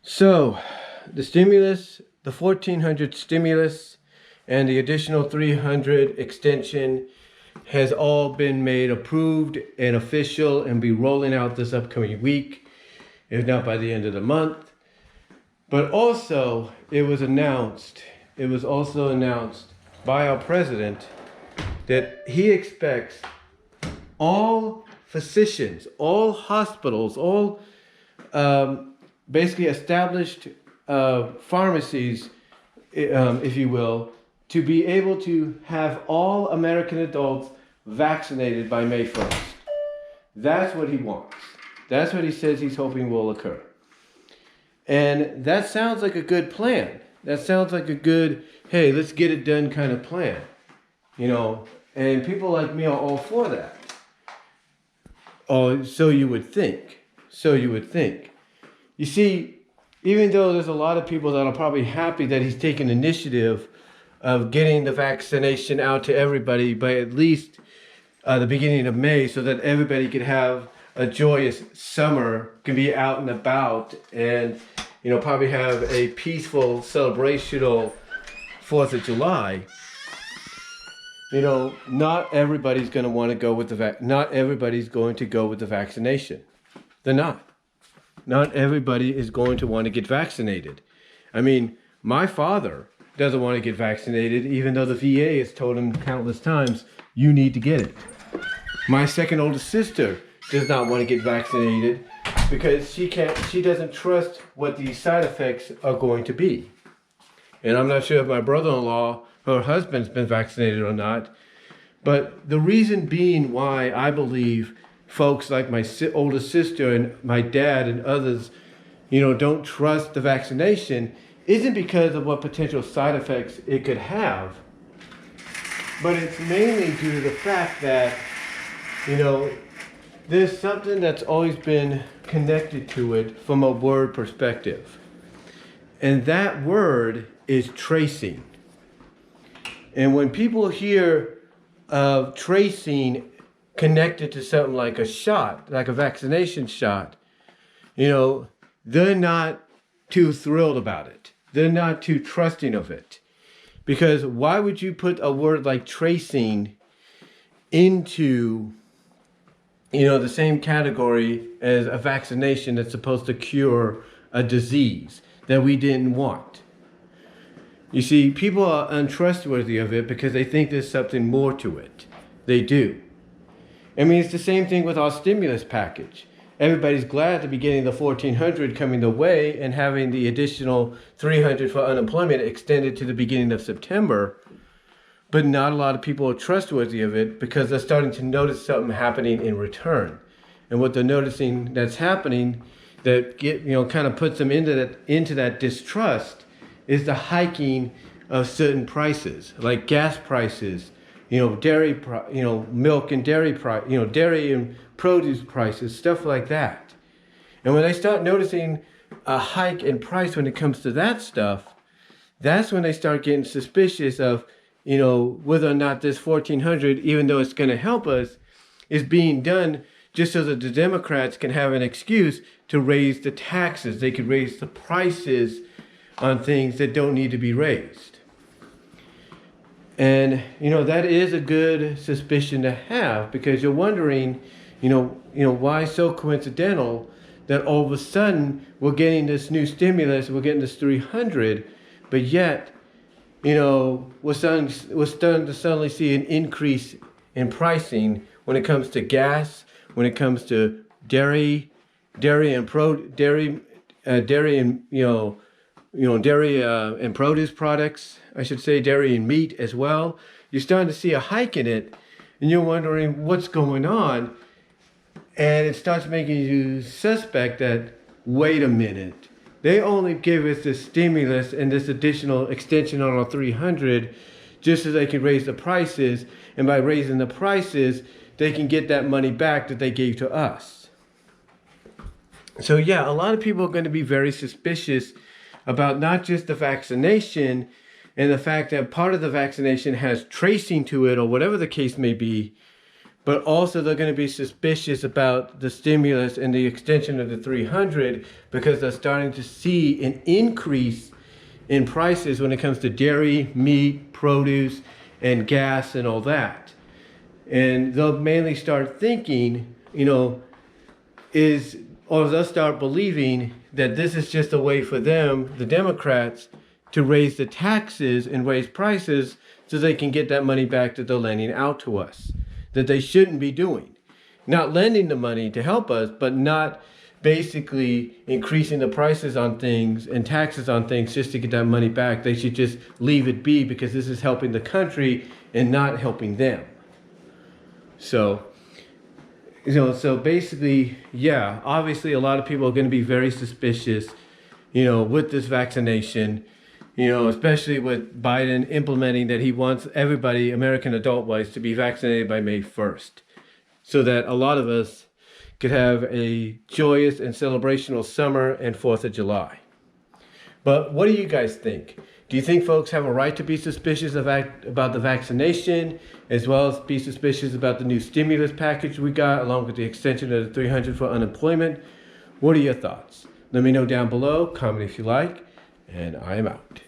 So, the stimulus, the 1400 stimulus, and the additional 300 extension has all been made approved and official and be rolling out this upcoming week, if not by the end of the month. But also, it was also announced by our president that he expects all physicians, all hospitals, all basically established pharmacies, if you will, to be able to have all American adults vaccinated by May 1st. That's what he wants. That's what he says he's hoping will occur. And that sounds like a good plan. That sounds like a good, hey, let's get it done kind of plan. And people like me are all for that. Oh, so you would think. You see, even though there's a lot of people that are probably happy that he's taken initiative of getting the vaccination out to everybody by at least the beginning of May so that everybody could have a joyous summer, can be out and about, and probably have a peaceful celebrational 4th of July. Not everybody's going to want to go with not everybody's going to go with the vaccination. They're not. Not everybody is going to want to get vaccinated. I mean, my father doesn't want to get vaccinated, even though the VA has told him countless times, you need to get it. My second oldest sister does not want to get vaccinated because she doesn't trust what the side effects are going to be. And I'm not sure if my brother-in-law, her husband's been vaccinated or not. But the reason being why I believe folks like my oldest sister and my dad and others, don't trust the vaccination isn't because of what potential side effects it could have. But it's mainly due to the fact that, there's something that's always been connected to it from a word perspective. And that word is tracing. And when people hear of tracing connected to something like a shot, like a vaccination shot, they're not too thrilled about it. They're not too trusting of it. Because why would you put a word like tracing into, the same category as a vaccination that's supposed to cure a disease that we didn't want? You see, people are untrustworthy of it because they think there's something more to it. They do. I mean, it's the same thing with our stimulus package. Everybody's glad to be getting the 1,400 coming their way and having the additional 300 for unemployment extended to the beginning of September. But not a lot of people are trustworthy of it because they're starting to notice something happening in return. And what they're noticing that's happening that kind of puts them into that distrust is the hiking of certain prices, like gas prices, dairy, milk and dairy dairy and produce prices, stuff like that. And when they start noticing a hike in price when it comes to that stuff, that's when they start getting suspicious of, whether or not this 1,400, even though it's going to help us, is being done just so that the Democrats can have an excuse to raise the taxes. They could raise the prices on things that don't need to be raised. And, that is a good suspicion to have because you're wondering, why so coincidental that all of a sudden we're getting this new stimulus, we're getting this 300, but yet, we're starting to suddenly see an increase in pricing when it comes to gas, when it comes to dairy and produce products, I should say, dairy and meat as well. You're starting to see a hike in it, and you're wondering what's going on. And it starts making you suspect that, wait a minute, they only give us this stimulus and this additional extension on our 300 just so they can raise the prices. And by raising the prices, they can get that money back that they gave to us. So yeah, a lot of people are going to be very suspicious about not just the vaccination and the fact that part of the vaccination has tracing to it or whatever the case may be, but also they're going to be suspicious about the stimulus and the extension of the 300 because they're starting to see an increase in prices when it comes to dairy, meat, produce, and gas and all that. And they'll mainly start thinking, or they'll start believing that this is just a way for them, the Democrats, to raise the taxes and raise prices so they can get that money back that they're lending out to us, that they shouldn't be doing. Not lending the money to help us, but not basically increasing the prices on things and taxes on things just to get that money back. They should just leave it be because this is helping the country and not helping them. So basically, yeah, obviously a lot of people are going to be very suspicious, with this vaccination, especially with Biden implementing that he wants everybody, American adult-wise, to be vaccinated by May 1st, so that a lot of us could have a joyous and celebrational summer and 4th of July. But what do you guys think? Do you think folks have a right to be suspicious about the vaccination, as well as be suspicious about the new stimulus package we got, along with the extension of the 300 for unemployment? What are your thoughts? Let me know down below, comment if you like, and I am out.